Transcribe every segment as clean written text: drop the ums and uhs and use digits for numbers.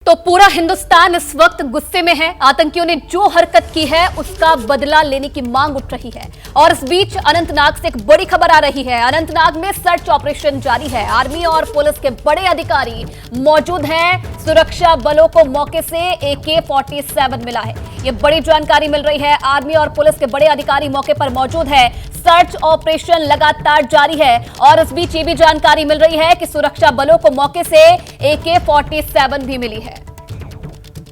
तो पूरा हिंदुस्तान इस वक्त गुस्से में है। आतंकियों ने जो हरकत की है उसका बदला लेने की मांग उठ रही है। और इस बीच अनंतनाग से एक बड़ी खबर आ रही है। अनंतनाग में सर्च ऑपरेशन जारी है। आर्मी और पुलिस के बड़े अधिकारी मौजूद हैं। सुरक्षा बलों को मौके से AK-47 मिला है। ये बड़ी जानकारी मिल रही है। आर्मी और पुलिस के बड़े अधिकारी मौके पर मौजूद है। सर्च ऑपरेशन लगातार जारी है और इस बीच ये भी जानकारी मिल रही है कि सुरक्षा बलों को मौके से AK-47 भी मिली है।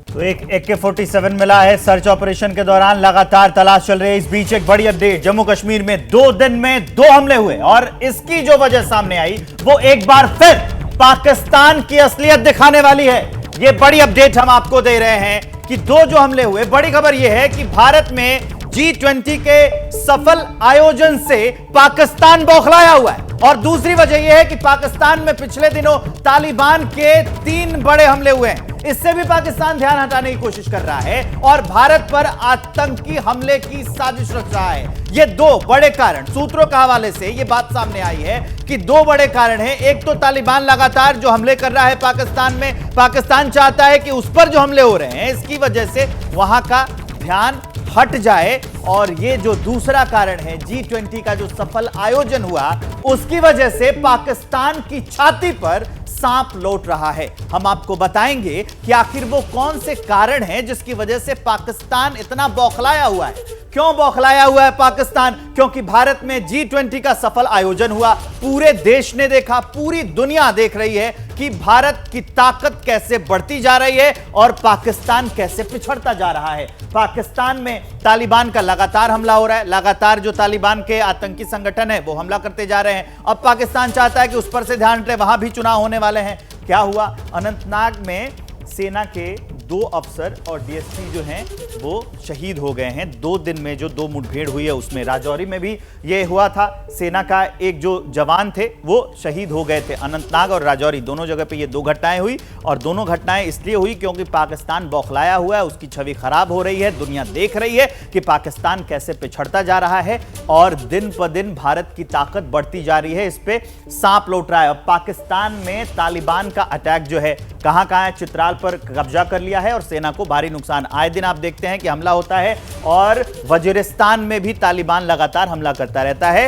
तो एक AK-47 मिला है। सर्च ऑपरेशन के दौरान लगातार तलाश चल रही है। इस बीच एक बड़ी अपडेट, जम्मू कश्मीर में 2 दिन में 2 हमले हुए और इसकी जो वजह सामने आई वो एक बार फिर पाकिस्तान की असलियत दिखाने वाली है। ये बड़ी अपडेट हम आपको दे रहे हैं कि 2 जो हमले हुए। बड़ी खबर यह है कि भारत में G20 के सफल आयोजन से पाकिस्तान बौखलाया हुआ है। और दूसरी वजह यह है कि पाकिस्तान में पिछले दिनों तालिबान के 3 बड़े हमले हुए हैं। इससे भी पाकिस्तान ध्यान हटाने की कोशिश कर रहा है और भारत पर आतंकी हमले की साजिश रच रहा है। ये 2 बड़े कारण, सूत्रों के हवाले से यह बात सामने आई है कि 2 बड़े कारण हैं। एक तो तालिबान लगातार जो हमले कर रहा है पाकिस्तान में, पाकिस्तान चाहता है कि उस पर जो हमले हो रहे हैं इसकी वजह से वहां का ध्यान हट जाए। और ये जो दूसरा कारण है, G20 का जो सफल आयोजन हुआ उसकी वजह से पाकिस्तान की छाती पर सांप लौट रहा है। हम आपको बताएंगे कि आखिर वो कौन से कारण हैं जिसकी वजह से पाकिस्तान इतना बौखलाया हुआ है। क्यों बौखलाया हुआ है पाकिस्तान? क्योंकि भारत में G20 का सफल आयोजन हुआ। पूरे देश ने देखा, पूरी दुनिया देख रही है कि भारत की ताकत कैसे बढ़ती जा रही है और पाकिस्तान कैसे पिछड़ता जा रहा है। पाकिस्तान में तालिबान का लगातार हमला हो रहा है। लगातार जो तालिबान के आतंकी संगठन है वो हमला करते जा रहे हैं। अब पाकिस्तान चाहता है कि उस पर से ध्यान हटे। वहां भी चुनाव होने वाले हैं। क्या हुआ? अनंतनाग में सेना के 2 अफसर और DSP जो हैं वो शहीद हो गए हैं। 2 दिन में जो 2 मुठभेड़ हुई है उसमें राजौरी में भी ये हुआ था। सेना का एक जो जवान थे वो शहीद हो गए थे। अनंतनाग और राजौरी दोनों जगह पे ये 2 घटनाएं हुई और दोनों घटनाएं इसलिए हुई क्योंकि पाकिस्तान बौखलाया हुआ है। उसकी छवि खराब हो रही है। दुनिया देख रही है कि पाकिस्तान कैसे पिछड़ता जा रहा है और दिन ब दिन भारत की ताकत बढ़ती जा रही है। इस पे सांप लौट रहा है। अब पाकिस्तान में तालिबान का अटैक जो है कहां है, चित्राल पर कब्जा कर लिया है और सेना को भारी नुकसान। आए दिन आप देखते हैं कि हमला होता है और वजीरिस्तान में भी तालिबान लगातार हमला करता रहता है।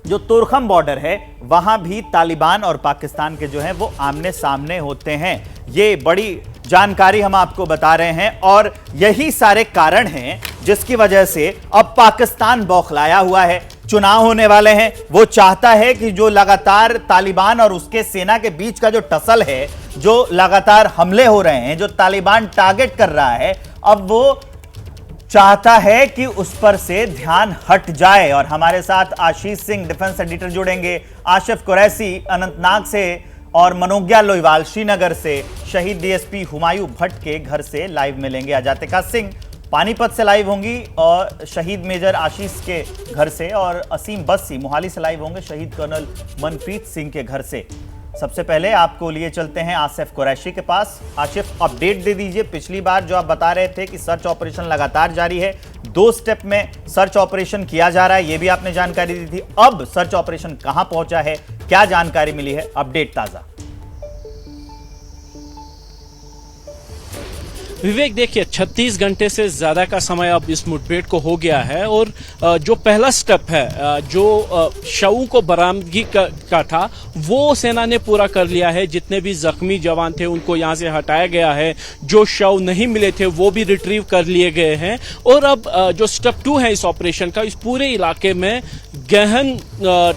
जो तोरखम बॉर्डर है वहां भी तालिबान और पाकिस्तान के जो हैं वो आमने सामने होते हैं। ये बड़ी जानकारी हम आपको बता रहे हैं और यही सारे कारण हैं जिसकी वजह से अब पाकिस्तान बौखलाया हुआ है। चुनाव होने वाले हैं। वो चाहता है कि जो लगातार तालिबान और उसके सेना के बीच का जो टसल है, जो लगातार हमले हो रहे हैं, जो तालिबान टारगेट कर रहा है, अब वो चाहता है कि उस पर से ध्यान हट जाए। और हमारे साथ आशीष सिंह डिफेंस एडिटर जुड़ेंगे, आशिफ कुरैशी अनंतनाग से और मनोज्ञा लोईवाल श्रीनगर से, शहीद DSP हुमायूं भट्ट के घर से लाइव मिलेंगे। अजातिका सिंह पानीपत से लाइव होंगी और शहीद मेजर आशीष के घर से, और असीम बस्सी मोहाली से लाइव होंगे शहीद कर्नल मनप्रीत सिंह के घर से। सबसे पहले आपको लिए चलते हैं आसिफ कुरैशी के पास। आसिफ, अपडेट दे दीजिए। पिछली बार जो आप बता रहे थे कि सर्च ऑपरेशन लगातार जारी है, 2 स्टेप में सर्च ऑपरेशन किया जा रहा है, ये भी आपने जानकारी दी थी। अब सर्च ऑपरेशन कहां पहुंचा है, क्या जानकारी मिली है? अपडेट ताजा। विवेक, देखिए 36 घंटे से ज्यादा का समय अब इस मुठभेड़ को हो गया है और जो पहला स्टेप है, जो शवों को बरामदगी का था, वो सेना ने पूरा कर लिया है। जितने भी जख्मी जवान थे उनको यहां से हटाया गया है। जो शव नहीं मिले थे वो भी रिट्रीव कर लिए गए हैं। और अब जो स्टेप 2 है इस ऑपरेशन का, इस पूरे इलाके में गहन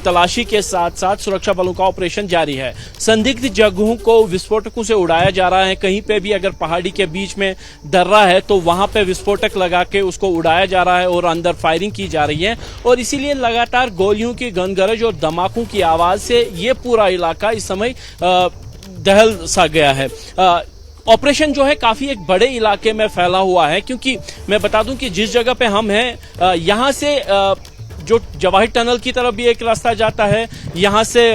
तलाशी के साथ साथ सुरक्षा बलों का ऑपरेशन जारी है। संदिग्ध जगहों को विस्फोटकों से उड़ाया जा रहा है। कहीं पे भी अगर पहाड़ी के बीच में दर्रा है तो वहां पे विस्फोटक लगा के उसको उड़ाया जा रहा है और अंदर फायरिंग की जा रही है। और इसीलिए लगातार गोलियों की गनगरज और धमाकों की आवाज से ये पूरा इलाका इस समय दहल सा गया है। ऑपरेशन जो है काफी एक बड़े इलाके में फैला हुआ है, क्योंकि मैं बता दूं कि जिस जगह पे हम हैं यहां से जो जवाहिर टनल की तरफ भी एक रास्ता जाता है, यहां से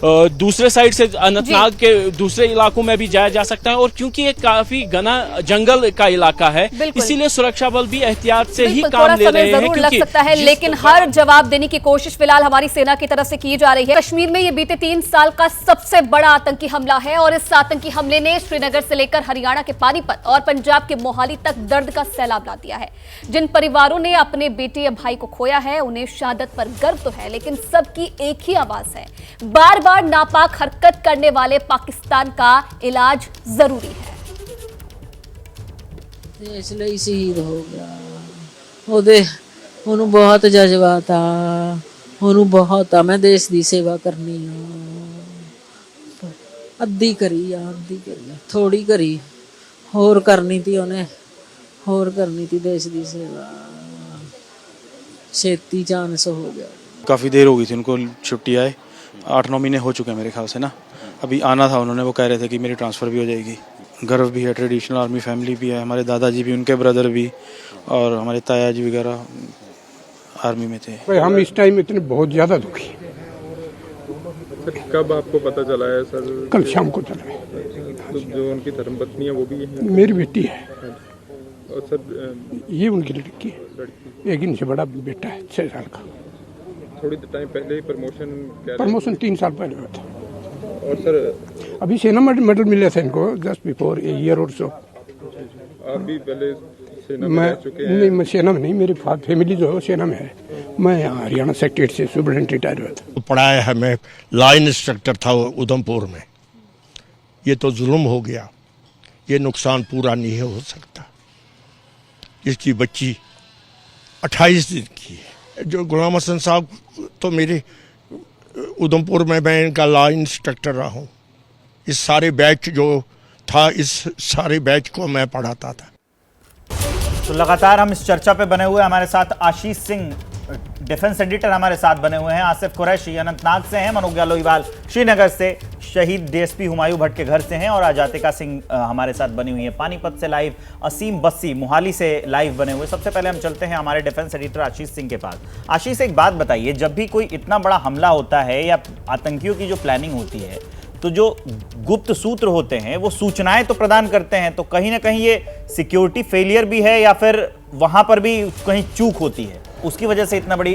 दूसरे साइड से अनंतनाग के दूसरे इलाकों में भी जाया जा सकता है। और क्योंकि ये काफी घना जंगल का इलाका है, इसीलिए सुरक्षा बल भी एहतियात से ही काम ले रहे हैं। जरूर लग सकता है, लेकिन हर जवाब देने की कोशिश फिलहाल हमारी सेना की तरफ से की जा रही है। कश्मीर में ये बीते 3 साल का सबसे बड़ा आतंकी हमला है और इस आतंकी हमले ने श्रीनगर से लेकर हरियाणा के पानीपत और पंजाब के मोहाली तक दर्द का सैलाब ला दिया है। जिन परिवारों ने अपने बेटे या भाई को खोया है, उन्हें शहादत पर गर्व तो है, लेकिन सबकी एक ही आवाज है, बार बार नापाक हरकत करने वाले पाकिस्तान का इलाज जरूरी है। देश ਲਈ शहीद हो गया, ਉਹਨੂੰ बहुत जज्बा था, ਉਹਨੂੰ बहुत आ मैं देश ਦੀ सेवा करनी अद्धी करी थोड़ी करी, होर करनी थी ਉਹਨੇ, होर करनी थी देश ਦੀ सेवा, छेती चांस हो गया। काफ़ी देर हो गई थी उनको छुट्टी आए, 8-9 महीने हो चुके हैं मेरे ख्याल से ना। अभी आना था उन्होंने, वो कह रहे थे कि मेरी ट्रांसफ़र भी हो जाएगी। गर्व भी है, ट्रेडिशनल आर्मी फैमिली भी है, हमारे दादाजी भी, उनके ब्रदर भी और हमारे ताया जी वगैरह आर्मी में थे। हम इस टाइम इतने बहुत ज़्यादा दुखी। सर कब आपको पता चला है सर? कल शाम को चला। तो जो उनकी धर्मपत्नी है वो भी है? मेरी बेटी है। और सर ये उनकी लड़की है, एक इनसे बड़ा बेटा है 6 साल का। थोड़ी टाइम पहले ही प्रमोशन 3 साल पहले हुआ था। और सर अभी सेना मेडल मिला था इनको जस्ट बिफोर ए ईयर और सो। आप भी पहले सेना में रह चुके हैं? नहीं, मैं सेना में नहीं, मेरी फैमिली जो है वो सेना में है। मैं हरियाणा सेक्रेटरी से सुपरिटेंडेंट रिटायर हुआ था। पढ़ाया है, मैं लाइन इंस्ट्रक्टर था उधमपुर में। ये तो जुल्म हो गया, ये नुकसान पूरा नहीं हो सकता। इसकी बच्ची 28 दिन की है। जो गुलाम हसन साहब तो मेरे उधमपुर में मैं इनका लॉ इंस्ट्रक्टर रहा हूँ। इस सारे बैच जो था, इस सारे बैच को मैं पढ़ाता था। तो लगातार हम इस चर्चा पे बने हुए, हमारे साथ आशीष सिंह डिफेंस एडिटर हमारे साथ बने हुए हैं, आसिफ कुरैशी अनंतनाग से हैं, मनोज लोहीवाल श्रीनगर से, शहीद डीएसपी हुमायूं भट्ट के घर से हैं और आजातिका सिंह हमारे साथ बनी हुई है पानीपत से लाइव, असीम बस्सी मोहाली से लाइव बने हुए। सबसे पहले हम चलते हैं हमारे डिफेंस एडिटर आशीष सिंह के पास। आशीष, एक बात बताइए, जब भी कोई इतना बड़ा हमला होता है या आतंकियों की जो प्लानिंग होती है, तो जो गुप्त सूत्र होते हैं वो सूचनाएं तो प्रदान करते हैं, तो कहीं ना कहीं ये सिक्योरिटी फेलियर भी है या फिर वहां पर भी कहीं चूक होती है, उसकी वजह से इतना बड़ी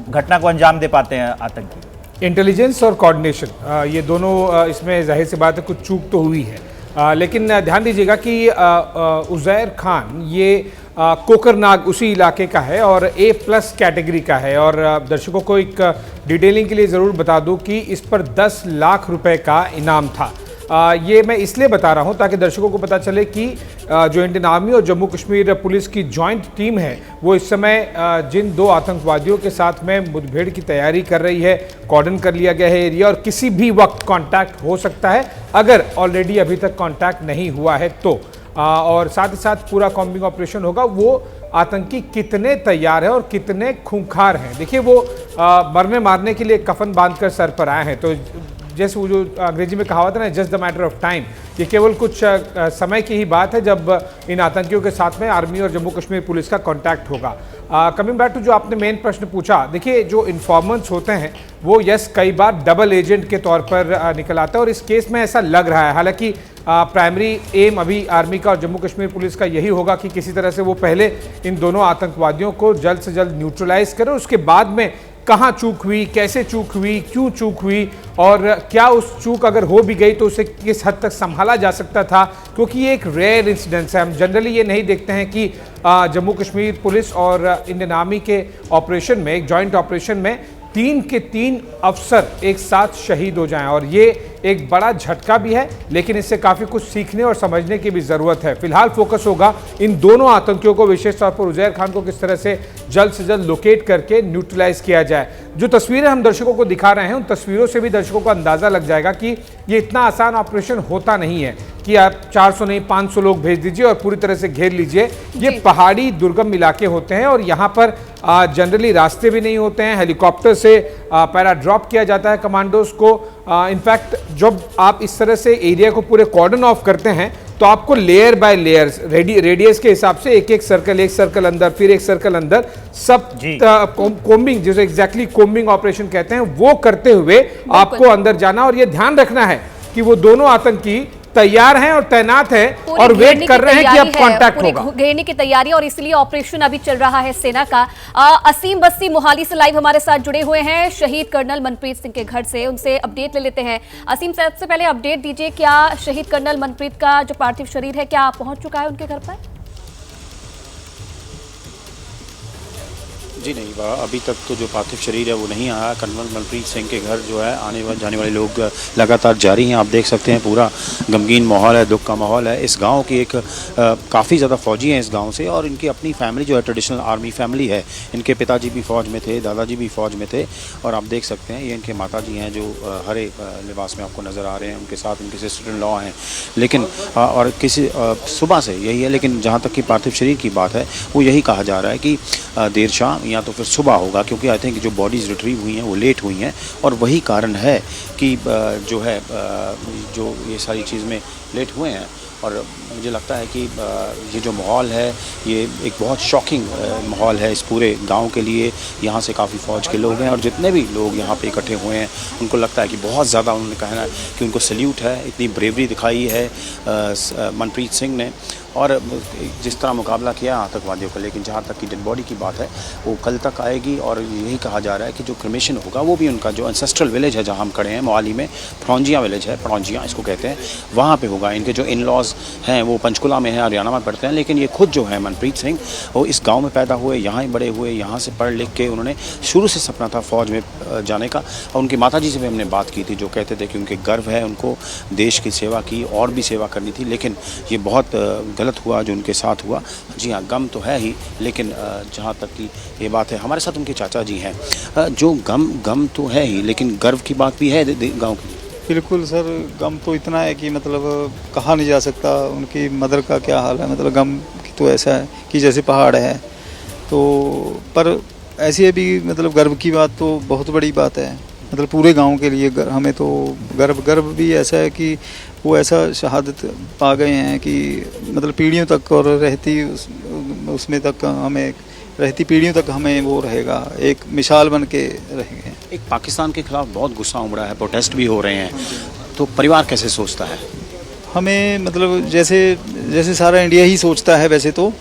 घटना को अंजाम दे पाते हैं आतंकी? इंटेलिजेंस और कोऑर्डिनेशन, ये दोनों इसमें जाहिर सी बात है कुछ चूक तो हुई है। लेकिन ध्यान दीजिएगा कि उज़ैर खान ये कोकरनाग उसी इलाके का है और A+ कैटेगरी का है। और दर्शकों को एक डिटेलिंग के लिए ज़रूर बता दूं कि इस पर 10 लाख रुपए का इनाम था। ये मैं इसलिए बता रहा हूं ताकि दर्शकों को पता चले कि जो इंडियन आर्मी और जम्मू कश्मीर पुलिस की जॉइंट टीम है वो इस समय जिन 2 आतंकवादियों के साथ में मुठभेड़ की तैयारी कर रही है, कॉर्डन कर लिया गया है एरिया और किसी भी वक्त कांटेक्ट हो सकता है अगर ऑलरेडी अभी तक कांटेक्ट नहीं हुआ है तो। और साथ ही साथ पूरा कॉम्बिंग ऑपरेशन होगा। वो आतंकी कितने तैयार हैं और कितने खूंखार हैं, देखिए वो मरने मारने के लिए कफन बांधकर सर पर आए हैं। तो जैसे वो जो अंग्रेजी में कहावत है ना, just the matter of time, ये केवल कुछ समय की ही बात है जब इन आतंकियों के साथ में आर्मी और जम्मू कश्मीर पुलिस का कांटेक्ट होगा। कमिंग बैक टू जो आपने मेन प्रश्न पूछा, देखिए जो इन्फॉर्मेंट्स होते हैं वो कई बार डबल एजेंट के तौर पर निकल आता है और इस केस में ऐसा लग रहा है। हालांकि प्राइमरी एम अभी आर्मी का और जम्मू कश्मीर पुलिस का यही होगा कि किसी तरह से वो पहले इन दोनों आतंकवादियों को जल्द से जल्द न्यूट्रलाइज करें, उसके बाद में कहाँ चूक हुई, कैसे चूक हुई, क्यों चूक हुई और क्या उस चूक अगर हो भी गई तो उसे किस हद तक संभाला जा सकता था, क्योंकि ये एक रेयर इंसिडेंस है। हम जनरली ये नहीं देखते हैं कि जम्मू कश्मीर पुलिस और इंडियन आर्मी के ऑपरेशन में, एक जॉइंट ऑपरेशन में 3 के 3 अफसर एक साथ शहीद हो जाएं और ये एक बड़ा झटका भी है, लेकिन इससे काफ़ी कुछ सीखने और समझने की भी ज़रूरत है। फिलहाल फोकस होगा इन दोनों आतंकियों को, विशेष तौर पर उज़ैर खान को किस तरह से जल्द लोकेट करके न्यूट्रलाइज किया जाए। जो तस्वीरें हम दर्शकों को दिखा रहे हैं उन तस्वीरों से भी दर्शकों को अंदाज़ा लग जाएगा कि ये इतना आसान ऑपरेशन होता नहीं है कि आप 400 नहीं 500 लोग भेज दीजिए और पूरी तरह से घेर लीजिए। ये पहाड़ी दुर्गम इलाके होते हैं और यहाँ पर जनरली रास्ते भी नहीं होते हैं, हेलीकॉप्टर से पैरा ड्रॉप किया जाता है कमांडोज को। इनफैक्ट जब आप इस तरह से एरिया को पूरे कॉर्डन ऑफ करते हैं तो आपको लेयर बाय लेयर्स रेडियस के हिसाब से एक सर्कल अंदर, फिर एक सर्कल अंदर, सब कोम्बिंग, जिसे एग्जैक्टली कोम्बिंग ऑपरेशन कहते हैं, वो करते हुए आपको अंदर जाना। और ये ध्यान रखना है कि वो दोनों आतंकी तैयार हैं और तैनात हैं और वेट कर रहे हैं कि अब कांटेक्ट होगा। घेरने की तैयारी और इसलिए ऑपरेशन अभी चल रहा है सेना का। असीम बस्ती मोहाली से लाइव हमारे साथ जुड़े हुए हैं शहीद कर्नल मनप्रीत सिंह के घर से, उनसे अपडेट ले लेते हैं। असीम, सबसे पहले अपडेट दीजिए, क्या शहीद कर्नल मनप्रीत का जो पार्थिव शरीर है क्या पहुंच चुका है उनके घर पर? जी नहीं, अभी तक तो जो पार्थिव शरीर है वो नहीं आया। कर्नल मनप्रीत सिंह के घर जो है आने जाने वाले लोग लगातार जारी हैं। आप देख सकते हैं पूरा गमगीन माहौल है, दुख का माहौल है। इस गांव की एक काफ़ी ज़्यादा फौजी हैं इस गांव से, और इनकी अपनी फैमिली जो है ट्रेडिशनल आर्मी फैमिली है। इनके पिताजी भी फ़ौज में थे, दादाजी भी फ़ौज में थे, और आप देख सकते हैं ये इनके माताजी हैं जो हरे लिबास में आपको नज़र आ रहे हैं। उनके साथ इनके सिस्टर इन लॉ हैं, लेकिन और किसी सुबह से यही है। लेकिन जहाँ तक कि पार्थिव शरीर की बात है वो यही कहा जा रहा है कि देर शाम या तो फिर सुबह होगा, क्योंकि आई थिंक जो बॉडीज़ रिट्रीव हुई हैं वो लेट हुई हैं, और वही कारण है कि जो है जो ये सारी चीज़ में लेट हुए हैं। और मुझे लगता है कि ये जो माहौल है ये एक बहुत शॉकिंग माहौल है इस पूरे गांव के लिए। यहाँ से काफ़ी फ़ौज के लोग हैं, और जितने भी लोग यहाँ पे इकट्ठे हुए हैं उनको लगता है कि बहुत ज़्यादा, उन्होंने कहना है कि उनको सल्यूट है, इतनी ब्रेवरी दिखाई है मनप्रीत सिंह ने, और जिस तरह मुकाबला किया आतंकवादियों का। लेकिन जहाँ तक की डेड बॉडी की बात है वो कल तक आएगी, और यही कहा जा रहा है कि जो क्रिमेशन होगा वो भी उनका जो एंसेस्ट्रल विलेज है जहाँ हम खड़े हैं मोहाली में, फरौंजिया विलेज है, फरौंजिया इसको कहते हैं, वहाँ पे होगा। इनके जो इन लॉज हैं वो पंचकुला में हैं, हरियाणा में पढ़ते हैं, लेकिन ये खुद जो है मनप्रीत सिंह वो इस गाँव में पैदा हुए, यहाँ ही बड़े हुए, यहाँ से पढ़ लिख के उन्होंने शुरू से सपना था फ़ौज में जाने का। और उनकी माताजी से भी हमने बात की थी, जो कहते थे कि उनके गर्व है, उनको देश की सेवा की और भी सेवा करनी थी, लेकिन ये बहुत गलत हुआ जो उनके साथ हुआ। जी हाँ, गम तो है ही, लेकिन जहाँ तक कि ये बात है, हमारे साथ उनके चाचा जी हैं, जो गम तो है ही, लेकिन गर्व की बात भी है गांव की। बिल्कुल सर, गम तो इतना है कि मतलब कहा नहीं जा सकता। उनकी मदर का क्या हाल है, मतलब गम की तो ऐसा है कि जैसे पहाड़ है, तो पर ऐसी है भी, मतलब गर्व की बात तो बहुत बड़ी बात है, मतलब पूरे गांव के लिए हमें तो गर्व भी ऐसा है कि वो ऐसा शहादत पा गए हैं कि मतलब पीढ़ियों तक, और रहती उसमें तक हमें, रहती पीढ़ियों तक हमें वो रहेगा, एक मिसाल बन के रहेंगे। एक पाकिस्तान के खिलाफ बहुत गुस्सा उमड़ा है, प्रोटेस्ट भी हो रहे हैं, तो परिवार कैसे सोचता है? हमें मतलब जैसे सारा इंडिया ही सोचता है वैसे तो,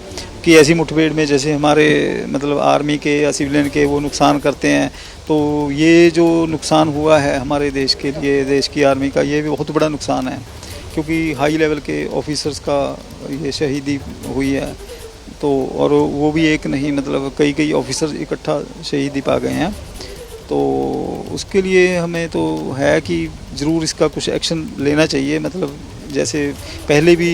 कि ऐसी मुठभेड़ में जैसे हमारे मतलब आर्मी के या सिविलियन के वो नुकसान करते हैं, तो ये जो नुकसान हुआ है हमारे देश के लिए, देश की आर्मी का, ये भी बहुत बड़ा नुकसान है, क्योंकि हाई लेवल के ऑफिसर्स का ये शहीदी हुई है। तो और वो भी एक नहीं, मतलब कई ऑफिसर इकट्ठा शहीदी पा गए हैं। तो उसके लिए हमें तो है कि ज़रूर इसका कुछ एक्शन लेना चाहिए, मतलब जैसे पहले भी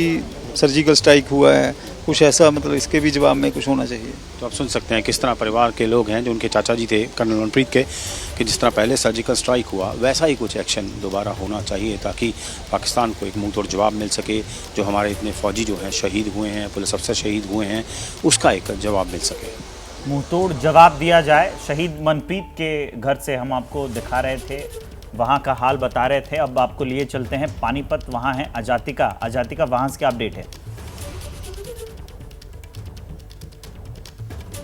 सर्जिकल स्ट्राइक हुआ है, कुछ ऐसा, मतलब इसके भी जवाब में कुछ होना चाहिए। तो आप सुन सकते हैं किस तरह परिवार के लोग हैं जो उनके चाचा जी थे कर्नल मनप्रीत के, कि जिस तरह पहले सर्जिकल स्ट्राइक हुआ वैसा ही कुछ एक्शन दोबारा होना चाहिए, ताकि पाकिस्तान को एक मुंहतोड़ जवाब मिल सके। जो हमारे इतने फौजी जो हैं शहीद हुए हैं, पुलिस अफसर शहीद हुए हैं, उसका एक जवाब मिल सके, मुंहतोड़ जवाब दिया जाए। शहीद मनप्रीत के घर से हम आपको दिखा रहे थे, वहाँ का हाल बता रहे थे। अब आपको लिए चलते हैं पानीपत, वहाँ है अजातिका वहाँ से क्या अपडेट है?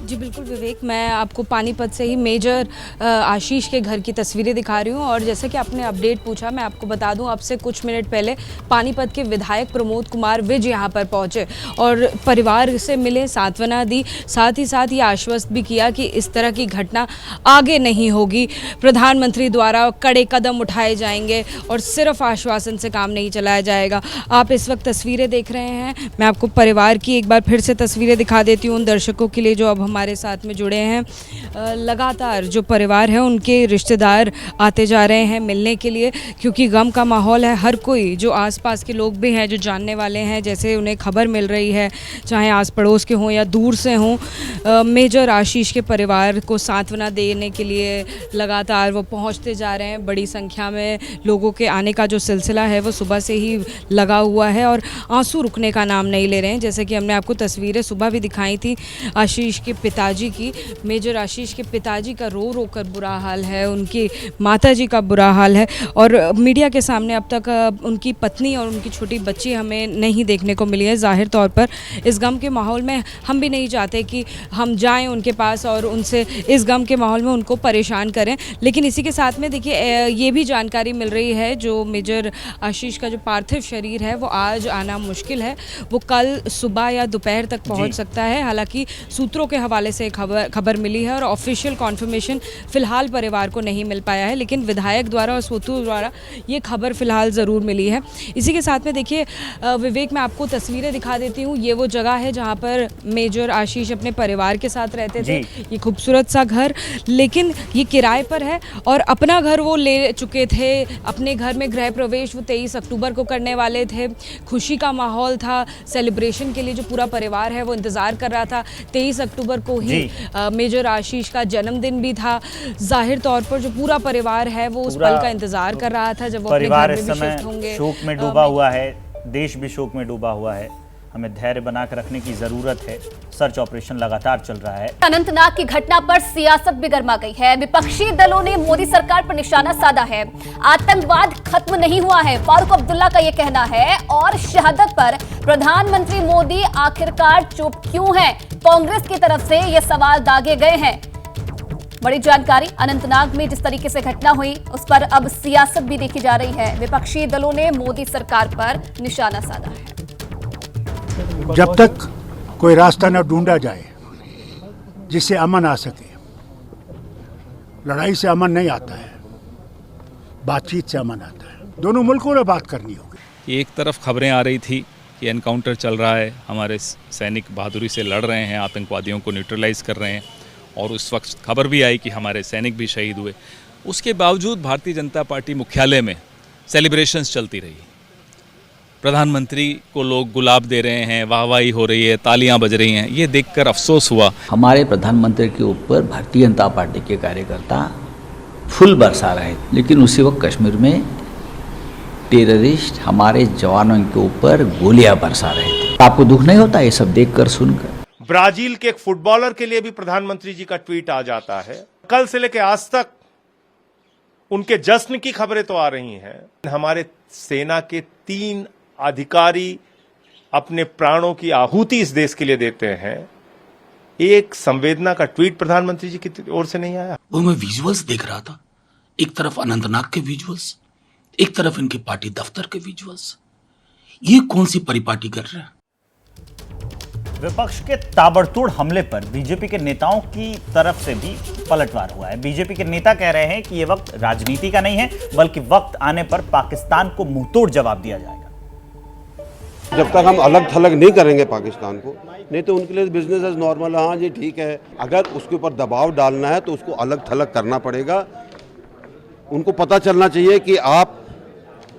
जी बिल्कुल विवेक, मैं आपको पानीपत से ही मेजर आशीष के घर की तस्वीरें दिखा रही हूँ। और जैसे कि आपने अपडेट पूछा, मैं आपको बता दूँ, अब से कुछ मिनट पहले पानीपत के विधायक प्रमोद कुमार विज यहाँ पर पहुँचे और परिवार से मिले, सांत्वना दी, साथ ही साथ ये आश्वस्त भी किया कि इस तरह की घटना आगे नहीं होगी। प्रधानमंत्री द्वारा कड़े कदम उठाए जाएंगे और सिर्फ आश्वासन से काम नहीं चलाया जाएगा। आप इस वक्त तस्वीरें देख रहे हैं, मैं आपको परिवार की एक बार फिर से तस्वीरें दिखा देती हूँ उन दर्शकों के लिए जो अब हमारे साथ में जुड़े हैं। लगातार जो परिवार है उनके रिश्तेदार आते जा रहे हैं मिलने के लिए, क्योंकि गम का माहौल है। हर कोई, जो आसपास के लोग भी हैं, जो जानने वाले हैं, जैसे उन्हें खबर मिल रही है, चाहे आस पड़ोस के हों या दूर से हों, मेजर आशीष के परिवार को सांत्वना देने के लिए लगातार वो पहुंचते जा रहे हैं। बड़ी संख्या में लोगों के आने का जो सिलसिला है वो सुबह से ही लगा हुआ है और आंसू रुकने का नाम नहीं ले रहे हैं। जैसे कि हमने आपको तस्वीरें सुबह भी दिखाई थी, आशीष के पिताजी की। मेजर आशीष के पिताजी का रो रो कर बुरा हाल है, उनकी माताजी का बुरा हाल है और मीडिया के सामने अब तक उनकी पत्नी और उनकी छोटी बच्ची हमें नहीं देखने को मिली है। ज़ाहिर तौर पर इस गम के माहौल में हम भी नहीं चाहते कि हम जाएं उनके पास और उनसे इस गम के माहौल में उनको परेशान करें। लेकिन इसी के साथ में देखिए ये भी जानकारी मिल रही है जो मेजर आशीष का जो पार्थिव शरीर है वो आज आना मुश्किल है, वो कल सुबह या दोपहर तक पहुंच सकता है। हालांकि सूत्रों के हवाले से खबर मिली है और ऑफिशियल कॉन्फर्मेशन फिलहाल परिवार को नहीं मिल पाया है, लेकिन विधायक द्वारा और सूत्रों द्वारा ये खबर फिलहाल ज़रूर मिली है। इसी के साथ में देखिए विवेक, मैं आपको तस्वीरें दिखा देती हूँ। ये वो जगह है जहाँ पर मेजर आशीष अपने परिवार के साथ रहते थे। ये खूबसूरत सा घर, लेकिन ये किराए पर है और अपना घर वो ले चुके थे। अपने घर में गृह प्रवेश वो 23 अक्टूबर को करने वाले थे। खुशी का माहौल था, सेलिब्रेशन के लिए जो पूरा परिवार है वो इंतज़ार कर रहा था। 23 अक्टूबर को ही मेजर आशीष का जन्मदिन भी था। जाहिर तौर पर जो पूरा परिवार है वो उस पल का इंतजार कर रहा था जब वो अपने घर में भी शिफ्ट होंगे। शोक में डूबा हुआ है, देश भी शोक में डूबा हुआ है। हमें धैर्य बनाकर रखने की जरूरत है। सर्च ऑपरेशन लगातार चल रहा है। अनंतनाग की घटना पर सियासत भी गर्मा गई है। विपक्षी दलों ने मोदी सरकार पर निशाना साधा है। आतंकवाद खत्म नहीं हुआ है, फारूक अब्दुल्ला का यह कहना है। और शहादत पर प्रधानमंत्री मोदी आखिरकार चुप क्यों हैं? कांग्रेस की तरफ से यह सवाल दागे गए हैं। बड़ी जानकारी, अनंतनाग में जिस तरीके से घटना हुई उस पर अब सियासत भी देखी जा रही है। विपक्षी दलों ने मोदी सरकार पर निशाना साधा है। जब तक कोई रास्ता न ढूंढा जाए जिससे अमन आ सके, लड़ाई से अमन नहीं आता है, बातचीत से अमन आता है। दोनों मुल्कों ने बात करनी होगी। एक तरफ खबरें आ रही थी कि एनकाउंटर चल रहा है, हमारे सैनिक बहादुरी से लड़ रहे हैं, आतंकवादियों को न्यूट्रलाइज कर रहे हैं, और उस वक्त खबर भी आई कि हमारे सैनिक भी शहीद हुए। उसके बावजूद भारतीय जनता पार्टी मुख्यालय में सेलिब्रेशंस चलती रही। प्रधानमंत्री को लोग गुलाब दे रहे हैं, वाहवाही हो रही है, तालियां बज रही हैं। ये देखकर अफसोस हुआ। हमारे प्रधानमंत्री के ऊपर भारतीय जनता पार्टी के कार्यकर्ता फूल बरसा रहे, लेकिन उसी वक्त कश्मीर में टेररिस्ट हमारे जवानों के ऊपर गोलियां बरसा रहे थे। आपको दुख नहीं होता ये सब देखकर सुनकर? ब्राजील के एक फुटबॉलर के लिए भी प्रधानमंत्री जी का ट्वीट आ जाता है। कल से लेकर आज तक उनके जश्न की खबरें तो आ रही हैं। हमारे सेना के 3 अधिकारी अपने प्राणों की आहुति इस देश के लिए देते हैं। एक संवेदना का ट्वीट प्रधानमंत्री जी की ओर से नहीं आया। वो मैं विजुअल्स देख रहा था, एक तरफ अनंतनाग के विजुअल्स, एक तरफ इनके पार्टी दफ्तर के विजुअल्स। ये कौन सी परिपाटी कर रहे हैं? विपक्ष के ताबड़तोड़ हमले पर बीजेपी के नेताओं की तरफ से भी पलटवार हुआ है। बीजेपी के नेता कह रहे हैं कि यह वक्त राजनीति का नहीं है, बल्कि वक्त आने पर पाकिस्तान को मुंहतोड़ जवाब दिया जाएगा। जब तक हम अलग थलग नहीं करेंगे पाकिस्तान को, नहीं तो उनके लिए बिजनेस एज नॉर्मल। हाँ जी ठीक है, अगर उसके ऊपर दबाव डालना है तो उसको अलग थलग करना पड़ेगा। उनको पता चलना चाहिए कि आप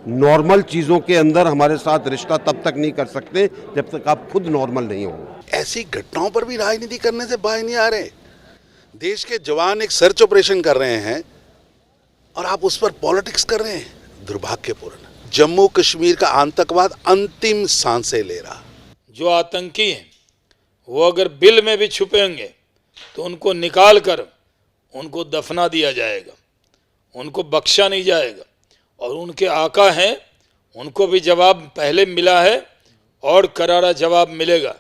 नॉर्मल चीज़ों के अंदर हमारे साथ रिश्ता तब तक नहीं कर सकते जब तक आप खुद नॉर्मल नहीं हो। ऐसी घटनाओं पर भी राजनीति करने से बाहर नहीं आ रहे। देश के जवान एक सर्च ऑपरेशन कर रहे हैं और आप उस पर पॉलिटिक्स कर रहे हैं, दुर्भाग्यपूर्ण। जम्मू कश्मीर का आतंकवाद अंतिम सांसें ले रहा। जो आतंकी हैं वो अगर बिल में भी छुपे होंगे तो उनको निकाल कर उनको दफना दिया जाएगा, उनको बख्शा नहीं जाएगा। और उनके आका हैं, उनको भी जवाब पहले मिला है और करारा जवाब मिलेगा।